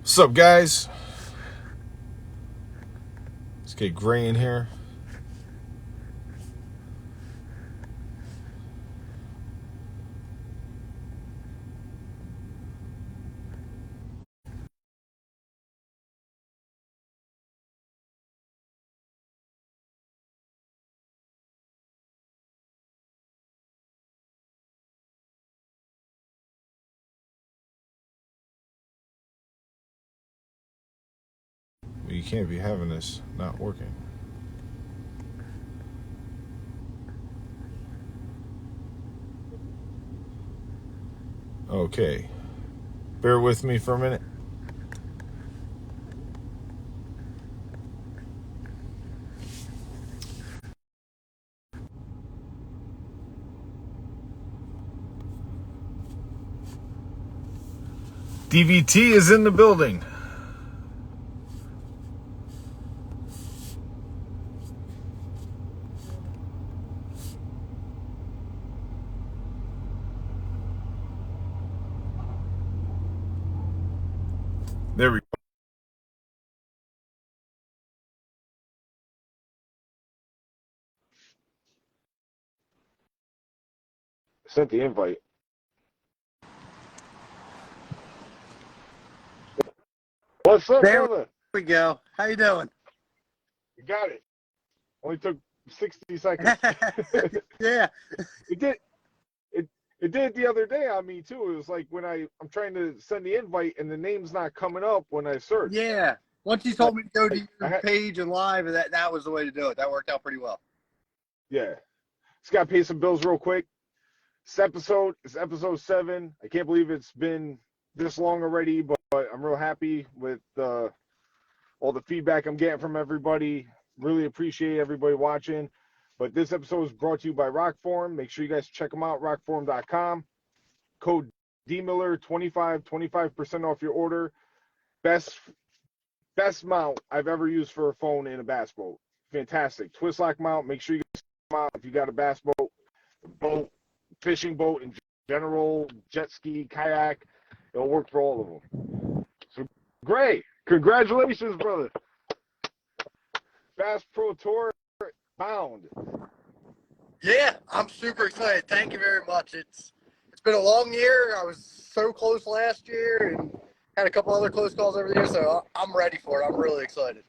What's up, guys? Let's get Gray in here. Well, you can't be having this not working. Okay. Bear with me for a minute. DVT is in the building. There we go. Sent the invite. What's up, There brother? we go. How you doing? You got it. Only took 60 seconds. Yeah. It did. It did the other day on me too. It was like when I'm trying to send the invite and the name's not coming up when I search. Yeah. Once you told me to go to your had, page and live, that was the way to do it. That worked out pretty well. yeah. Just got to pay some bills real quick. This episode is episode 7. I can't believe it's been this long already, but I'm real happy with all the feedback I'm getting from everybody. Really appreciate everybody watching. But this episode is brought to you by ROKFORM. Make sure you guys check them out, rockform.com. Code DMiller 25% off your order. Best mount I've ever used for a phone in a bass boat. Fantastic. Twist lock mount. Make sure you guys check them out if you got a bass boat, fishing boat in general, jet ski, kayak. It'll work for all of them. So, great. Congratulations, brother. Bass Pro Tour bound. Yeah, I'm super excited. Thank you very much. It's been a long year. I was so close last year and had a couple other close calls over the year, so I'm ready for it. I'm really excited.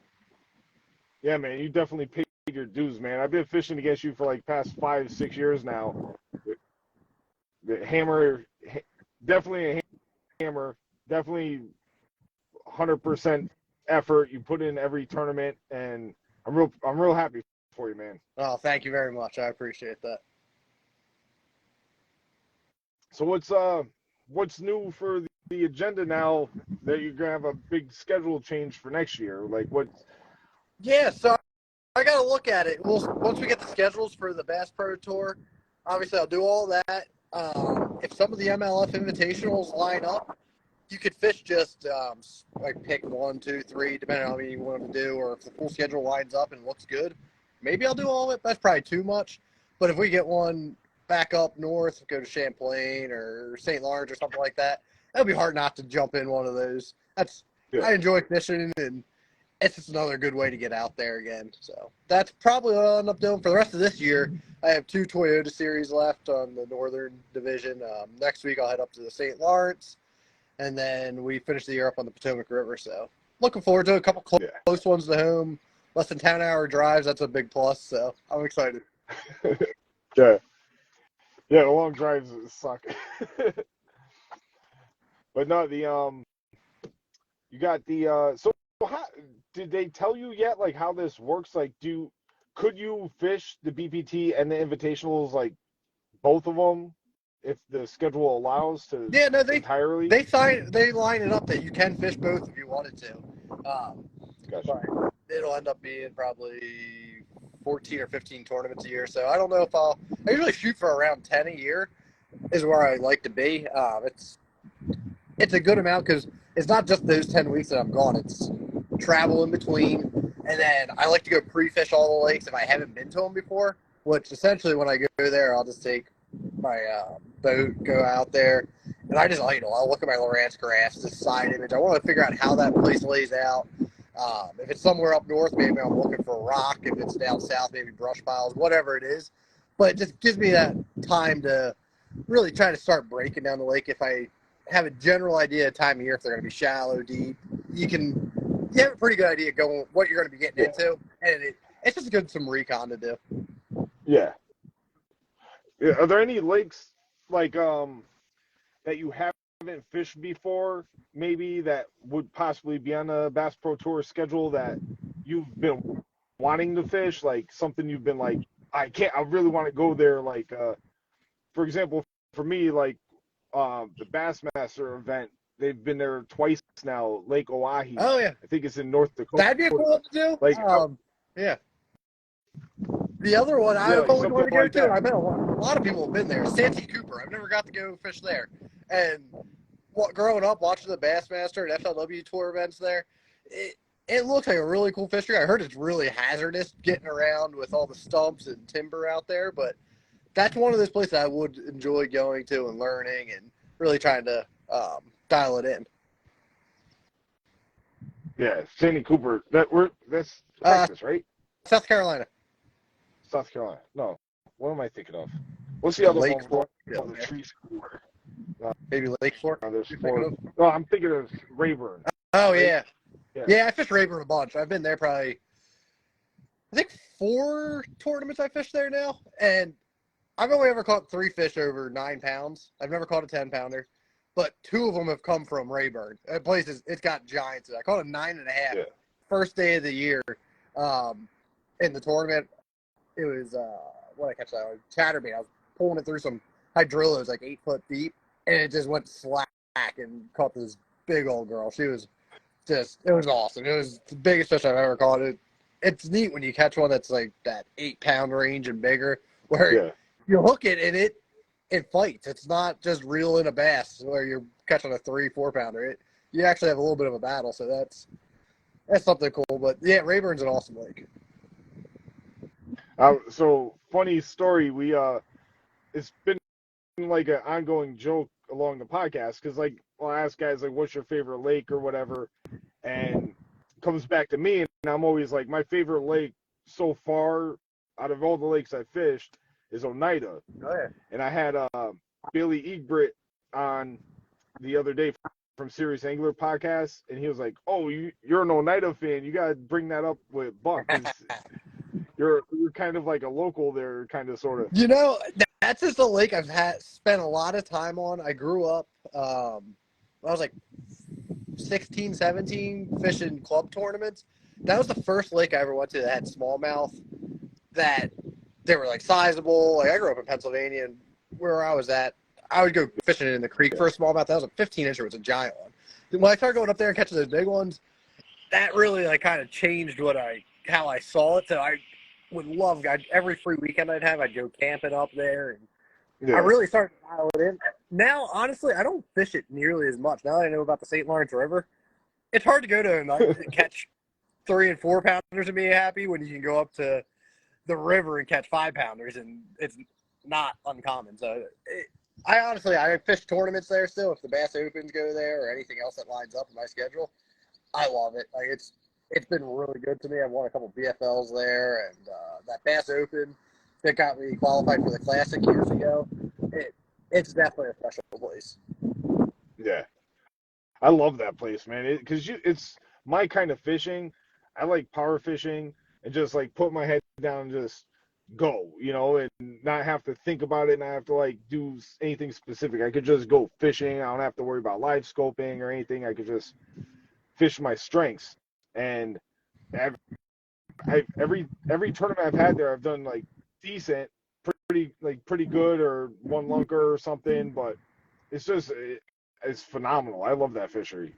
Yeah, man, you definitely paid your dues, man. I've been fishing against you for like past 5-6 years now. The hammer, definitely a hammer, definitely 100% effort you put in every tournament, and I'm real happy for you, man. Oh, thank you very much. I appreciate that. So what's new for the agenda now that you're gonna have a big schedule change for next year? Like what? Yeah, so I got to look at it. Once we get the schedules for the Bass Pro Tour, obviously I'll do all that. If some of the MLF invitationals line up, you could fish just like pick 1, 2, 3, depending on how many you want to do, or if the full schedule lines up and looks good, maybe I'll do all of it. That's probably too much. But if we get one back up north, go to Champlain or St. Lawrence or something like that, it'll be hard not to jump in one of those. Yeah. I enjoy fishing, and it's just another good way to get out there again. So that's probably what I'll end up doing for the rest of this year. I have 2 Toyota Series left on the Northern Division. Next week I'll head up to the St. Lawrence, and then we finish the year up on the Potomac River. So looking forward to a couple close ones to home. Less than 10-hour drives. That's a big plus. So I'm excited. Yeah. Yeah, the long drives suck. But no, you got the so how did they tell you yet like how this works? Like could you fish the BPT and the invitationals, like both of them, if the schedule allows to? Yeah, no, entirely. They line it up that you can fish both if you wanted to. Gotcha. But it'll end up being probably 14 or 15 tournaments a year. So I don't know if I usually shoot for around 10 a year is where I like to be. It's a good amount because it's not just those 10 weeks that I'm gone. It's travel in between. And then I like to go pre-fish all the lakes if I haven't been to them before, which essentially when I go there, I'll just take my boat, go out there, and I just idle. I'll look at my Lowrance graphs, the side image. I want to figure out how that place lays out. If it's somewhere up north, maybe I'm looking for a rock. If it's down south, maybe brush piles, whatever it is. But it just gives me that time to really try to start breaking down the lake. If I have a general idea of time of year, if they're going to be shallow, deep, you have a pretty good idea going what you're going to be getting into, and it's just good some recon to do. Yeah. Are there any lakes like that you haven't fished before, maybe that would possibly be on a Bass Pro Tour schedule that you've been wanting to fish? Like something you've been like, I really want to go there. Like, for example, for me, like the Bassmaster event, they've been there twice now. Lake Oahe. Oh yeah, I think it's in North Dakota. that'd be a cool one to do. Like, Yeah. The other one I like always want to go like to, that. I bet a lot of people have been there. Santee Cooper. I've never got to go fish there. And growing up, watching the Bassmaster and FLW tour events there, it looks like a really cool fishery. I heard it's really hazardous getting around with all the stumps and timber out there, but that's one of those places I would enjoy going to and learning and really trying to dial it in. Yeah, Santee Cooper. That's Texas, right? South Carolina. South Carolina. No. What am I thinking of? What's the other Lake one? Fork. Oh, the trees cooler. Maybe Lake Fork. There's You're four. thinking of? No, I'm thinking of Rayburn. Oh, Right? yeah. Yeah, I fished Rayburn a bunch. I've been there probably, I think 4 tournaments I fished there now. And I've only ever caught 3 fish over 9 pounds. I've never caught a 10-pounder. But 2 of them have come from Rayburn. That place it's got giants. I caught a 9.5 first day of the year in the tournament. It was, what I catch that? Chatterbait. I was pulling it through some hydrillos like 8 foot deep, and it just went slack and caught this big old girl. She was it was awesome. It was the biggest fish I've ever caught. It's neat when you catch one that's like that 8-pound range and bigger, where you hook it and it fights. It's not just reeling a bass where you're catching a 3-4 pounder. You actually have a little bit of a battle, so that's something cool. But yeah, Rayburn's an awesome lake. So funny story. It's been like an ongoing joke along the podcast because like I'll ask guys like, "What's your favorite lake?" or whatever, and it comes back to me, and I'm always like, my favorite lake so far out of all the lakes I fished is Oneida. Oh yeah. And I had Billy Egbritt on the other day from Serious Angler podcast, and he was like, "Oh, you're an Oneida fan. You gotta bring that up with Buck. You're kind of like a local there, kind of sort of." You know, that's just a lake I've spent a lot of time on. I grew up, I was like 16, 17, fishing club tournaments. That was the first lake I ever went to that had smallmouth, that they were like sizable. Like I grew up in Pennsylvania, and where I was at, I would go fishing in the creek for a smallmouth. That was a 15-incher. It was a giant one. When I started going up there and catching those big ones, that really like kind of changed how I saw it. So I would love every free weekend I'd go camping up there, and I really started to dial it in. Now, honestly, I don't fish it nearly as much. Now that I know about the St. Lawrence River, it's hard to go to and catch 3 and 4 pounders and be happy when you can go up to the river and catch 5 pounders, and it's not uncommon. So I fish tournaments there still. If the Bass Opens go there or anything else that lines up in my schedule, I love it. Like it's been really good to me. I've won a couple BFLs there, and that Bass Open that got me qualified for the Classic years ago. It's definitely a special place. Yeah, I love that place, man. Because it's my kind of fishing. I like power fishing and just like put my head down and just go, and not have to think about it, not have to like do anything specific. I could just go fishing. I don't have to worry about live scoping or anything. I could just fish my strengths. And every tournament I've had there, I've done like decent, pretty good, or one lunker or something. But it's phenomenal. I love that fishery.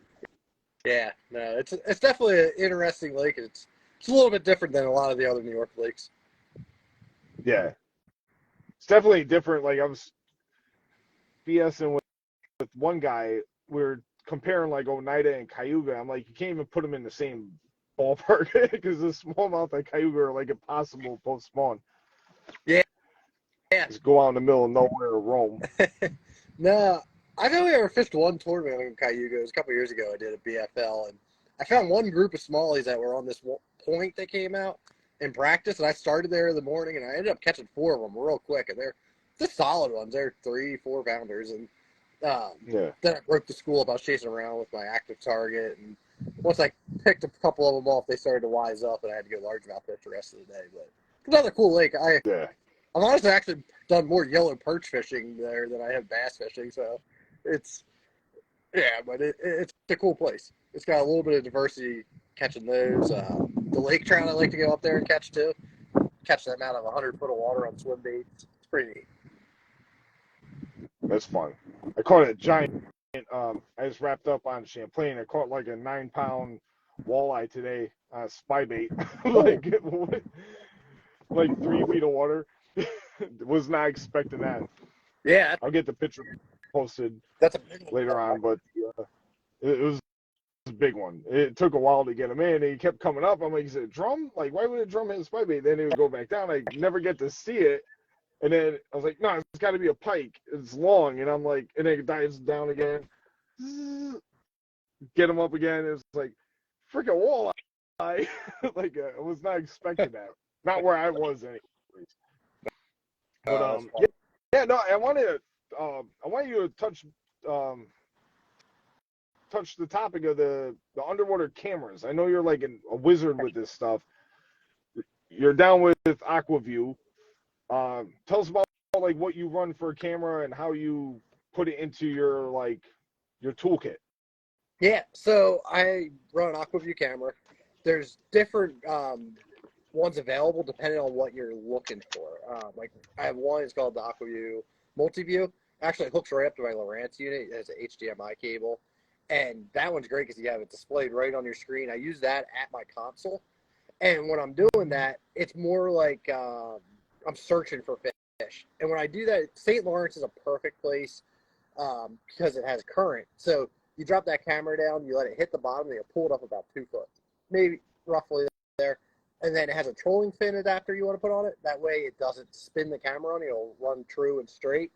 Yeah, no, it's definitely an interesting lake. It's a little bit different than a lot of the other New York lakes. Yeah, it's definitely different. Like I was BSing with one guy. We were comparing like Oneida and Cayuga. I'm like, you can't even put them in the same ballpark because the smallmouth and Cayuga are like impossible post spawn. Yeah. Just go out in the middle of nowhere or roam. No, I've only ever fished one tournament in Cayugos. A couple years ago, I did a BFL, and I found one group of smallies that were on this point that came out in practice, and I started there in the morning, and I ended up catching 4 of them real quick, and they're just solid ones. They're 3-4 pounders, and Yeah. then I broke the school up. I was chasing around with my active target, and once I picked a couple of them off, they started to wise up, and I had to go largemouth fish the rest of the day. But it's another cool lake. Yeah. I've honestly actually done more yellow perch fishing there than I have bass fishing, so it's but it's a cool place. It's got a little bit of diversity catching those. The lake trout I like to go up there and catch too. Catch them out of 100 foot of water on swim baits. It's pretty neat. That's fun. I caught a giant. I just wrapped up on Champlain. I caught like a 9-pound walleye today on spy bait, like 3 feet of water. Was not expecting that. Yeah, I'll get the picture posted that's a big one. later on, but it was a big one. It took a while to get him in, and he kept coming up. I'm like, is it a drum? Like, why would a drum hit a spy bait? Then he would go back down. I never get to see it. And then I was like, no, it's got to be a pike. It's long. And I'm like, and then it dives down again. Get him up again. It's like, freaking walleye. Like, I was not expecting that. Not where I was, anyways. But, no, I want you to touch the topic of the underwater cameras. I know you're like a wizard with this stuff. You're down with Aquaview. Tell us about like what you run for a camera and how you put it into your toolkit. Yeah, so I run an Aquaview camera. There's different ones available depending on what you're looking for. Like I have one, it's called the Aquaview Multi-View. Actually, it hooks right up to my Lowrance unit. It has an HDMI cable. And that one's great because you have it displayed right on your screen. I use that at my console. And when I'm doing that, it's more like I'm searching for fish. And when I do that, St. Lawrence is a perfect place because it has current. So you drop that camera down, you let it hit the bottom, and you pull it up about 2 foot, maybe roughly there. And then it has a trolling fin adapter you want to put on it. That way it doesn't spin the camera on you. It'll run true and straight.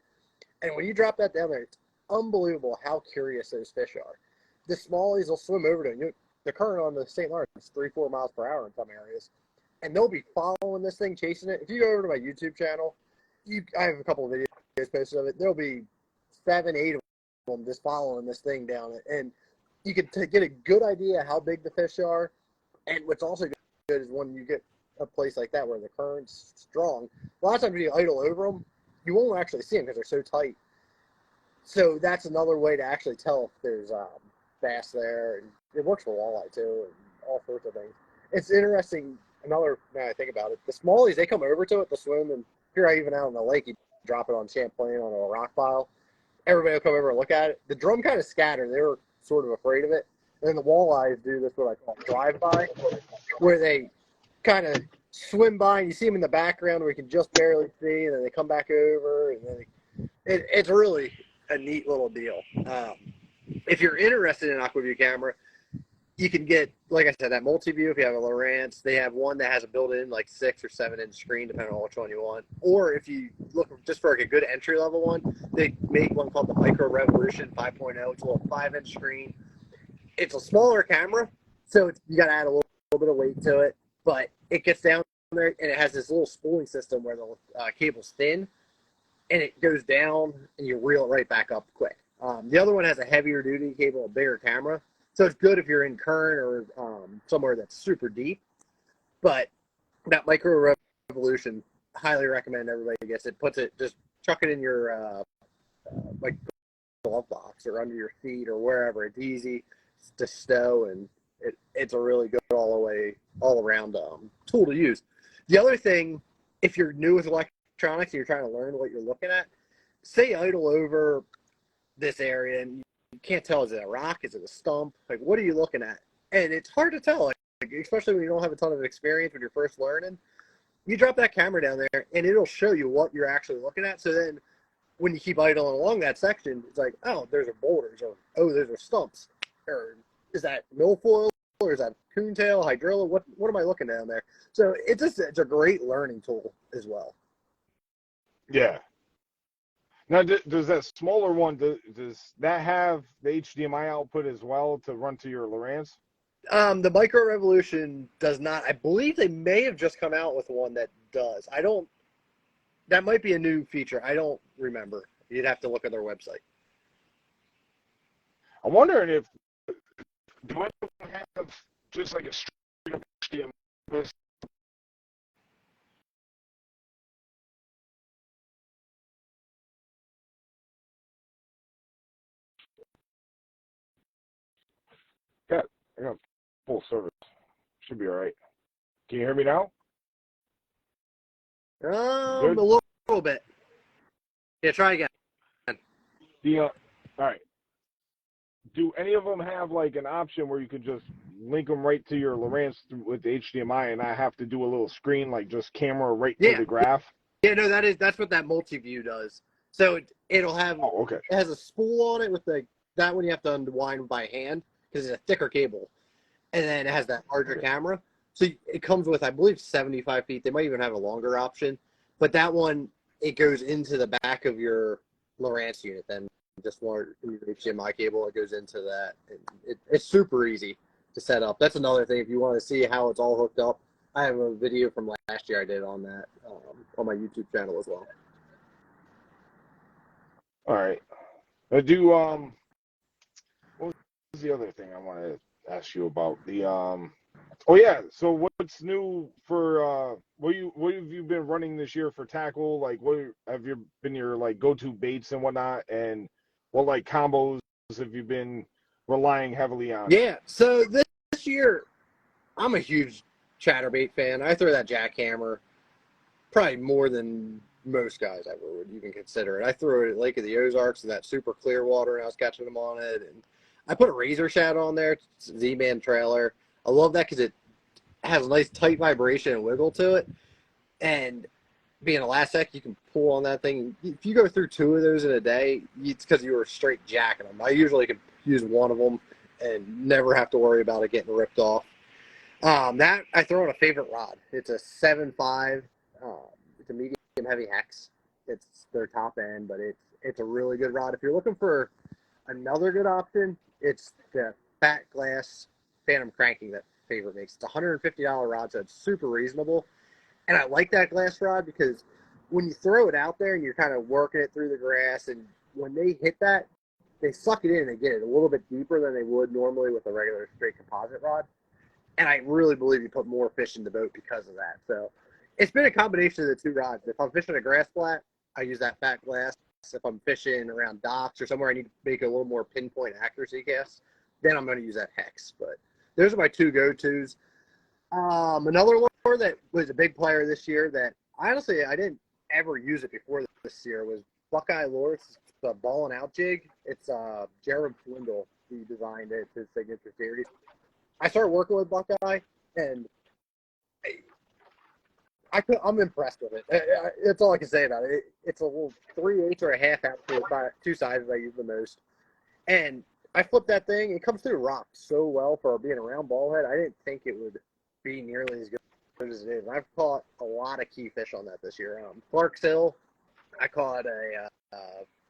And when you drop that down there, it's unbelievable how curious those fish are. The smallies will swim over to you. The current on the St. Lawrence is 3-4 miles per hour in some areas. And they'll be following this thing, chasing it. If you go over to my YouTube channel, I have a couple of videos posted of it. There'll be 7-8 of them just following this thing down it. And you can get a good idea how big the fish are. And what's also good is when you get a place like that where the current's strong, a lot of times when you idle over them, you won't actually see them because they're so tight. So that's another way to actually tell if there's bass there. And it works for walleye too and all sorts of things. It's interesting. Now I think about it, the smallies, they come over to it to swim, and if you're even out on the lake, you drop it on Champlain on a rock pile. Everybody will come over and look at it. The drum kind of scattered. They were sort of afraid of it. And then the walleyes do this, what I call drive-by, where they kind of swim by, and you see them in the background where you can just barely see, and then they come back over, and then it's really a neat little deal. If you're interested in an Aquaview camera, you can get, like I said, that multi-view if you have a Lowrance. They have one that has a built-in 6 or 7 inch screen, depending on which one you want. Or if you look just for a good entry-level one, they make one called the Micro Revolution 5.0. It's a little 5-inch screen. It's a smaller camera, so you got to add a little bit of weight to it. But it gets down there, and it has this little spooling system where the cable's thin, and it goes down, and you reel it right back up quick. The other one has a heavier duty cable, a bigger camera. So it's good if you're in current or somewhere that's super deep. But that Micro Revolution, highly recommend everybody gets it. Just chuck it in your glove box or under your feet or wherever. It's easy to stow, and it's a really good all around tool to use. The other thing, if you're new with electronics and you're trying to learn what you're looking at, say idle over this area and you can't tell, is it a rock, is it a stump, what are you looking at? And it's hard to tell, especially when you don't have a ton of experience when you're first learning. You drop that camera down there and it'll show you what you're actually looking at. So then when you keep idling along that section, it's like, oh, there's boulders, or oh, there's stumps, or is that milfoil, or is that coontail, hydrilla? What am I looking down there? So it's a great learning tool as well. Yeah. Now, does that smaller one, does that have the HDMI output as well to run to your Lowrance? The Micro Revolution does not. I believe they may have just come out with one that does. I don't. That might be a new feature. I don't remember. You'd have to look at their website. I'm wondering if do I have just like a straight up HDMI? I got full service. Should be all right. Can you hear me now? A little bit. Yeah, try again. All right. Do any of them have like an option where you could just link them right to your Lowrance with the HDMI and not have to do a little screen like just camera right to the graph? Yeah, no, that's what that multi-view does. So it'll have okay. It has a spool on it with that one you have to unwind by hand because it's a thicker cable, and then it has that larger camera. So it comes with, I believe, 75 feet. They might even have a longer option, but that one it goes into the back of your Lowrance unit. Then just one HDMI cable, it goes into that. It's super easy to set up. That's another thing. If you want to see how it's all hooked up, I have a video from last year I did on that on my YouTube channel as well. All right. I do. What was the other thing I wanted to ask you about? Oh yeah. So what's new for what have you been running this year for tackle? Like what have you been your like go-to baits and whatnot, and what like combos have you been relying heavily on? Yeah. So this year, I'm a huge chatterbait fan. I throw that jackhammer probably more than most guys ever would even consider it. I threw it at Lake of the Ozarks in that super clear water, and I was catching them on it. And I put a razor shad on there, Z-Man trailer. I love that because it has a nice tight vibration and wiggle to it. And being a Elastic, you can pull on that thing. If you go through 2 of those in a day, it's because you were straight jacking them. I usually can use one of them and never have to worry about it getting ripped off. That I throw on a favorite rod. It's a 7.5. It's a medium heavy hex. It's their top end, but it's a really good rod. If you're looking for another good option, it's the Fat Glass Phantom Cranking that Favorite makes. It's a $150 rod, so it's super reasonable. And I like that glass rod because when you throw it out there and you're kind of working it through the grass, and when they hit that, they suck it in and they get it a little bit deeper than they would normally with a regular straight composite rod. And I really believe you put more fish in the boat because of that. So it's been a combination of the 2 rods. If I'm fishing a grass flat, I use that Fat Glass. If I'm fishing around docks or somewhere I need to make a little more pinpoint accuracy cast, then I'm going to use that hex. But those are my 2 go-tos. Another lure that was a big player this year that honestly I didn't ever use it before this year was Buckeye Lures. It's a ball and out jig. It's Jared Swindle. He designed it. It's his signature series. I started working with Buckeye, and I'm impressed with it. That's all I can say about it. It's a little 3/8 or a half out for 2 sizes I use the most. And I flipped that thing. It comes through rock so well for being a round ball head. I didn't think it would be nearly as good as it is. I've caught a lot of key fish on that this year. Clark's Hill, I caught a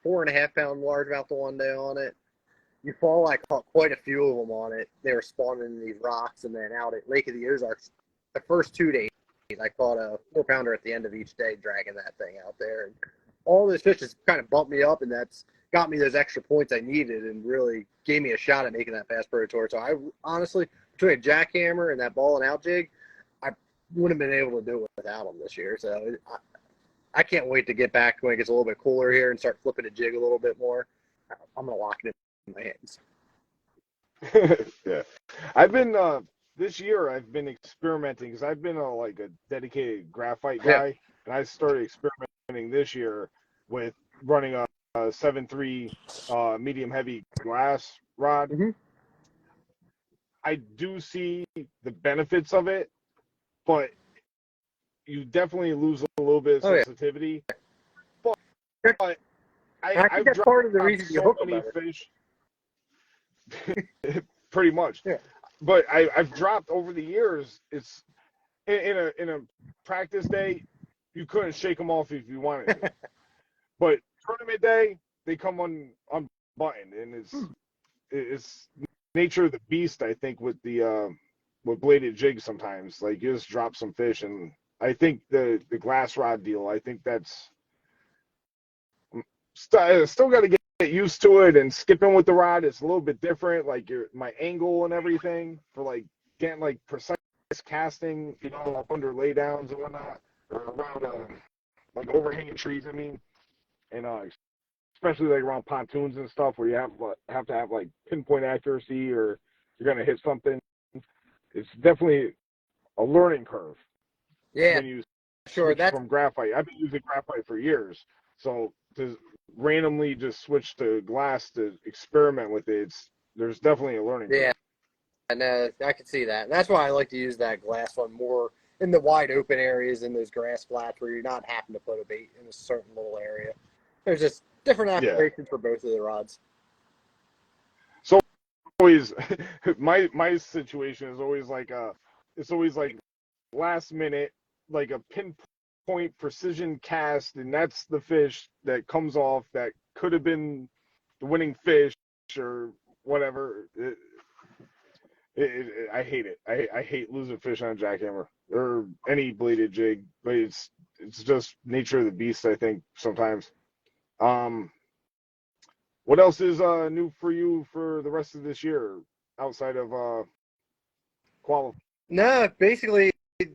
4.5 pound largemouth the one day on it. Fall, I caught quite a few of them on it. They were spawning in these rocks, and then out at Lake of the Ozarks, the first 2 days, I caught a 4-pounder at the end of each day, dragging that thing out there. And all those fish just kind of bumped me up, and that's got me those extra points I needed, and really gave me a shot at making that Bass Pro Tour. So I honestly, between a jackhammer and that ball and out jig, I wouldn't have been able to do it without them this year. So I can't wait to get back when it gets a little bit cooler here and start flipping a jig a little bit more. I'm gonna lock it in my hands. Yeah, I've been this year I've been experimenting because I've been a dedicated graphite guy, and I started experimenting this year with running a 7.3 medium heavy glass rod. Mm-hmm. I do see the benefits of it, but you definitely lose a little bit of sensitivity. But I think that's part of the reason you hook many fish. Pretty much. Yeah. But I've dropped over the years. It's in a practice day, you couldn't shake them off if you wanted to. But tournament day, they come unbuttoned, and it's nature of the beast. I think with the with bladed jigs sometimes, like you just drop some fish, and I think the glass rod deal, I think that's still got to get used to it, and skipping with the rod is a little bit different. Like my angle and everything for like getting like precise casting, up under laydowns and whatnot, or around like overhanging trees. I mean, and especially like around pontoons and stuff where you have to have like pinpoint accuracy or you're gonna hit something. It's definitely a learning curve. Yeah, When you sure. switch That's from graphite. I've been using graphite for years, so to randomly just switch to glass to experiment with it, there's definitely a learning curve. yeah. And I can see that. And that's why I like to use that glass one more in the wide open areas in those grass flats where you're not having to put a bait in a certain little area. There's just different Yeah. applications for both of the rods. So always, my situation is always like it's always like last minute, like a pinpoint precision cast, and that's the fish that comes off that could have been the winning fish or whatever. I hate it. I hate losing fish on a jackhammer or any bladed jig, but it's just nature of the beast, I think, sometimes. What else is new for you for the rest of this year outside of qualifying? No, basically,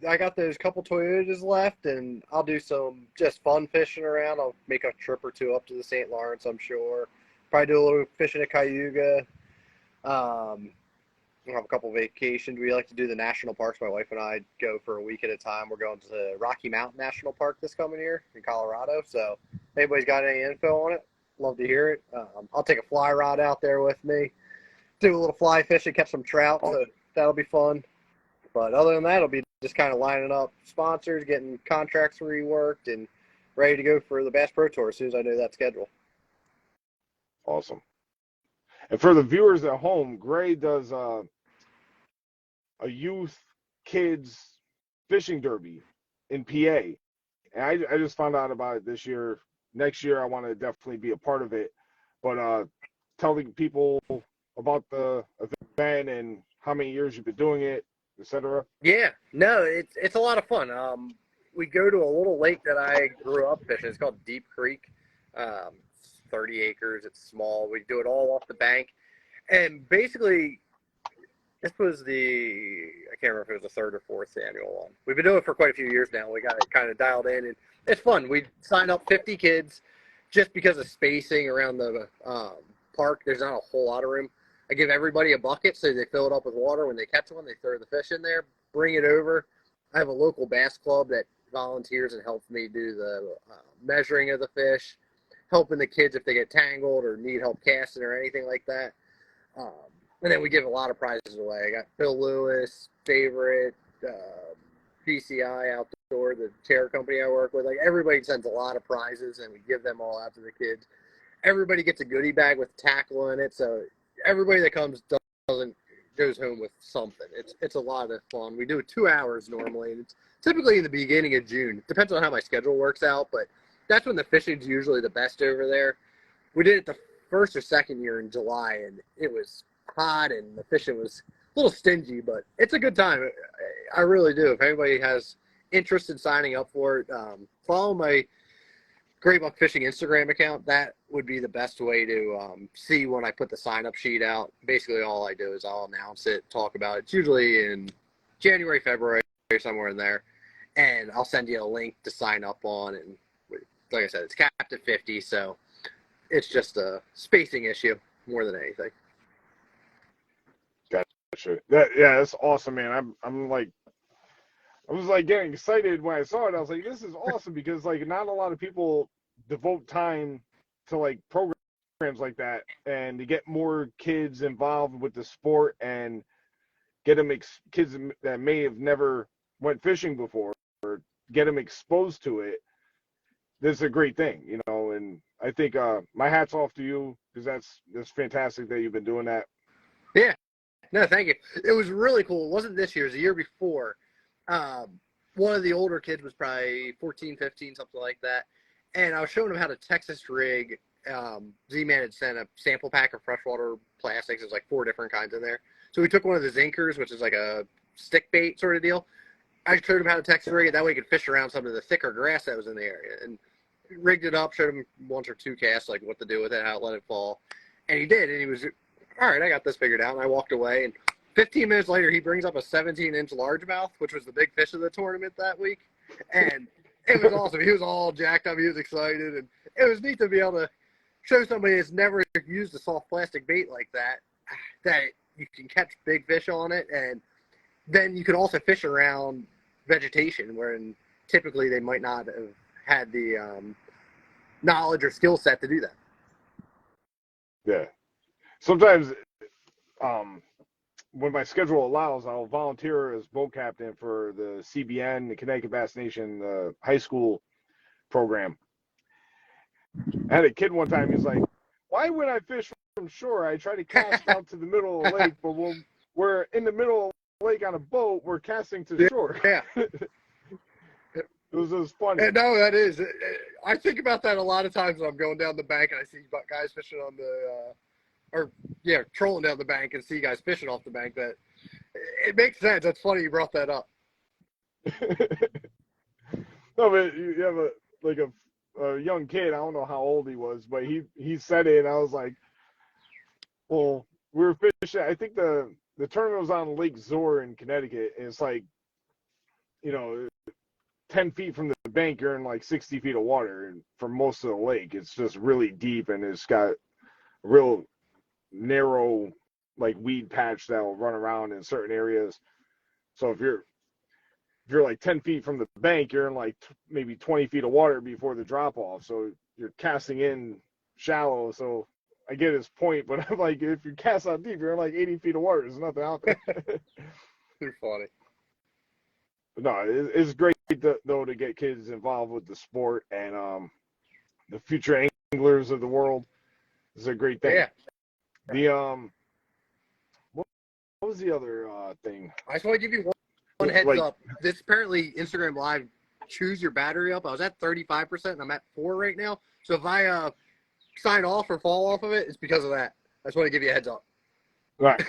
I got those couple Toyotas left, and I'll do some just fun fishing around. I'll make a trip or two up to the St. Lawrence, I'm sure. Probably do a little fishing at Cayuga. We'll have a couple vacations. We like to do the national parks. My wife and I go for a week at a time. We're going to Rocky Mountain National Park this coming year in Colorado. So if anybody's got any info on it, love to hear it. I'll take a fly rod out there with me, do a little fly fishing, catch some trout. So that'll be fun. But other than that, it'll be just kind of lining up sponsors, getting contracts reworked, and ready to go for the Bass Pro Tour as soon as I know that schedule. Awesome. And for the viewers at home, Gray does a youth kids fishing derby in PA. And I just found out about it this year. Next year, I want to definitely be a part of it. But telling people about the event and how many years you've been doing it, etc. Yeah, no, it's a lot of fun. We go to a little lake that I grew up fishing. It's called Deep Creek. 30 acres. It's small. We do it all off the bank. And basically, this was I can't remember if it was the third or fourth annual one. We've been doing it for quite a few years now. We got it kind of dialed in, and it's fun. We sign up 50 kids just because of spacing around the park. There's not a whole lot of room. I give everybody a bucket so they fill it up with water. When they catch one, they throw the fish in there, bring it over. I have a local bass club that volunteers and helps me do the measuring of the fish, helping the kids if they get tangled or need help casting or anything like that. And then we give a lot of prizes away. I got Bill Lewis, Favorite, PCI Outdoor, the chair company I work with. Like everybody sends a lot of prizes, and we give them all out to the kids. Everybody gets a goodie bag with tackle in it, so everybody that comes goes home with something. It's a lot of fun. We do it 2 hours normally, and it's typically in the beginning of June. It depends on how my schedule works out, but that's when the fishing's usually the best over there. We did it the first or second year in July, and it was hot, and the fishing was a little stingy, but it's a good time. I really do. If anybody has interest in signing up for it, follow my Gray Buck Fishing Instagram account. That would be the best way to see when I put the sign-up sheet out. Basically, all I do is I'll announce it, talk about it. It's usually in January, February, somewhere in there, and I'll send you a link to sign up on. And like I said, it's capped at 50, so it's just a spacing issue more than anything. Gotcha. That's awesome, man. I was like getting excited when I saw it. I was like, this is awesome because like not a lot of people devote time to like programs like that, and to get more kids involved with the sport and get them kids that may have never went fishing before, or get them exposed to it. This is a great thing, and I think my hat's off to you because that's fantastic that you've been doing that. Yeah. No, thank you. It was really cool. It wasn't this year. It was the year before. One of the older kids was probably 14, 15, something like that. and I was showing him how to Texas rig. Z-Man had sent a sample pack of freshwater plastics. There's like 4 different kinds in there. So we took one of the Zinkers, which is like a stick bait sort of deal. I showed him how to Texas rig it. That way he could fish around some of the thicker grass that was in the area. And rigged it up, showed him once or 2 casts, like what to do with it, how to let it fall. And he did. And he was, all right, I got this figured out. And I walked away. And 15 minutes later, he brings up a 17-inch largemouth, which was the big fish of the tournament that week. And it was awesome. He was all jacked up. He was excited. And it was neat to be able to show somebody that's never used a soft plastic bait like that you can catch big fish on it. And then you can also fish around vegetation where typically they might not have had the knowledge or skill set to do that. Yeah. Sometimes when my schedule allows, I'll volunteer as boat captain for the CBN, the Connecticut Bass Nation high school program. I had a kid one time, he's like, why when I fish from shore, I try to cast out to the middle of the lake, but when we're in the middle of the lake on a boat, we're casting to shore. Yeah. It was just funny. No, that is. I think about that a lot of times when I'm going down the bank and I see guys fishing on trolling down the bank and see guys fishing off the bank. That it makes sense. That's funny you brought that up. No, but you have a young kid. I don't know how old he was, but he said it, and I was like, well, we were fishing. I think the tournament was on Lake Zor in Connecticut, and it's like, 10 feet from the bank, you're in like 60 feet of water, and for most of the lake, it's just really deep, and it's got a real narrow, like, weed patch that will run around in certain areas. So if you're like 10 feet from the bank, you're in like maybe 20 feet of water before the drop off. So you're casting in shallow. So I get his point, but I'm like, if you cast out deep, you're in like 80 feet of water. There's nothing out there. You're funny. But no, it's great though to get kids involved with the sport, and the future anglers of the world is a great thing. Yeah. The what was the other thing? I just want to give you one heads up. This apparently Instagram Live chews your battery up. I was at 35% and I'm at 4 right now. So if I sign off or fall off of it, it's because of that. I just want to give you a heads up. All right.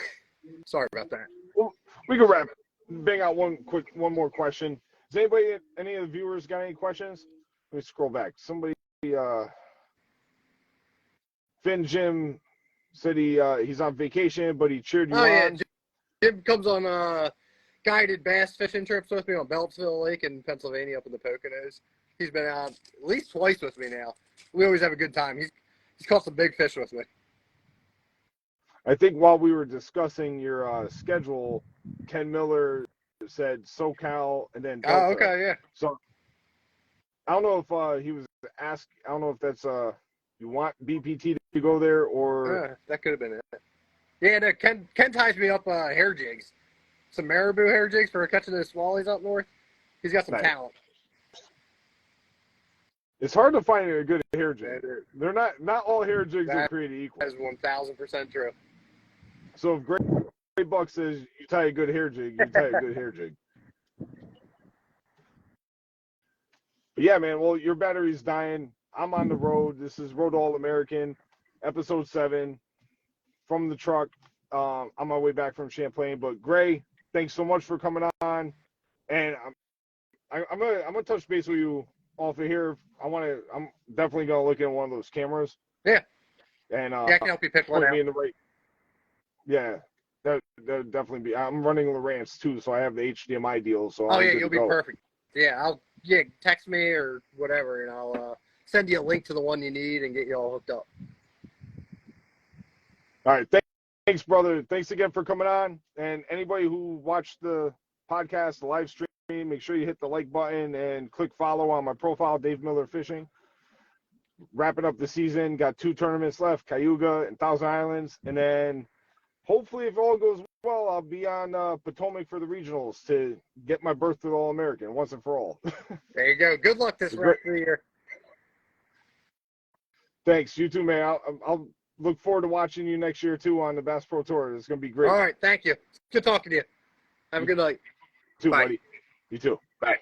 Sorry about that. Well, we can wrap it. Bang out one more question. Does any of the viewers got any questions? Let me scroll back. Somebody, Finn Jim said he's on vacation, but he cheered you on. Yeah, Jim comes on guided bass fishing trips with me on Beltsville Lake in Pennsylvania up in the Poconos. He's been out at least twice with me now. We always have a good time. He's caught some big fish with me. I think while we were discussing your schedule, Ken Miller said SoCal and then Delta. Oh, okay, yeah. So I don't know if he was asked. I don't know if that's you want BPT to go there or that could have been it. Yeah, no, Ken ties me up hair jigs, some marabou hair jigs for catching those smallies up north. He's got some talent. It's hard to find a good hair jig. They're not all hair jigs are created equal. That's 1,000% true. So if Gray Buck says you tie a good hair jig, you tie a good hair jig. But yeah, man. Well, your battery's dying. I'm on the road. This is Road All American, episode 7, from the truck. On my way back from Champlain. But Gray, thanks so much for coming on. And I'm gonna touch base with you off of here. I'm definitely gonna look at one of those cameras. Yeah. And I can help you pick one out. Me in the right. Yeah, that definitely be. I'm running Lowrance too, so I have the HDMI deal. So you'll be perfect. Yeah, text me or whatever, and I'll send you a link to the one you need and get you all hooked up. All right, thanks, brother. Thanks again for coming on. And anybody who watched the podcast, the live stream, make sure you hit the like button and click follow on my profile, Dave Miller Fishing. Wrapping up the season, got 2 tournaments left, Cayuga and Thousand Islands, and then hopefully, if all goes well, I'll be on Potomac for the regionals to get my berth to the All-American once and for all. There you go. Good luck this rest of the year. Thanks. You too, man. I'll look forward to watching you next year, too, on the Bass Pro Tour. It's going to be great. All right. Thank you. Good talking to you. Have a good night. You too, Bye. buddy. You too. Bye.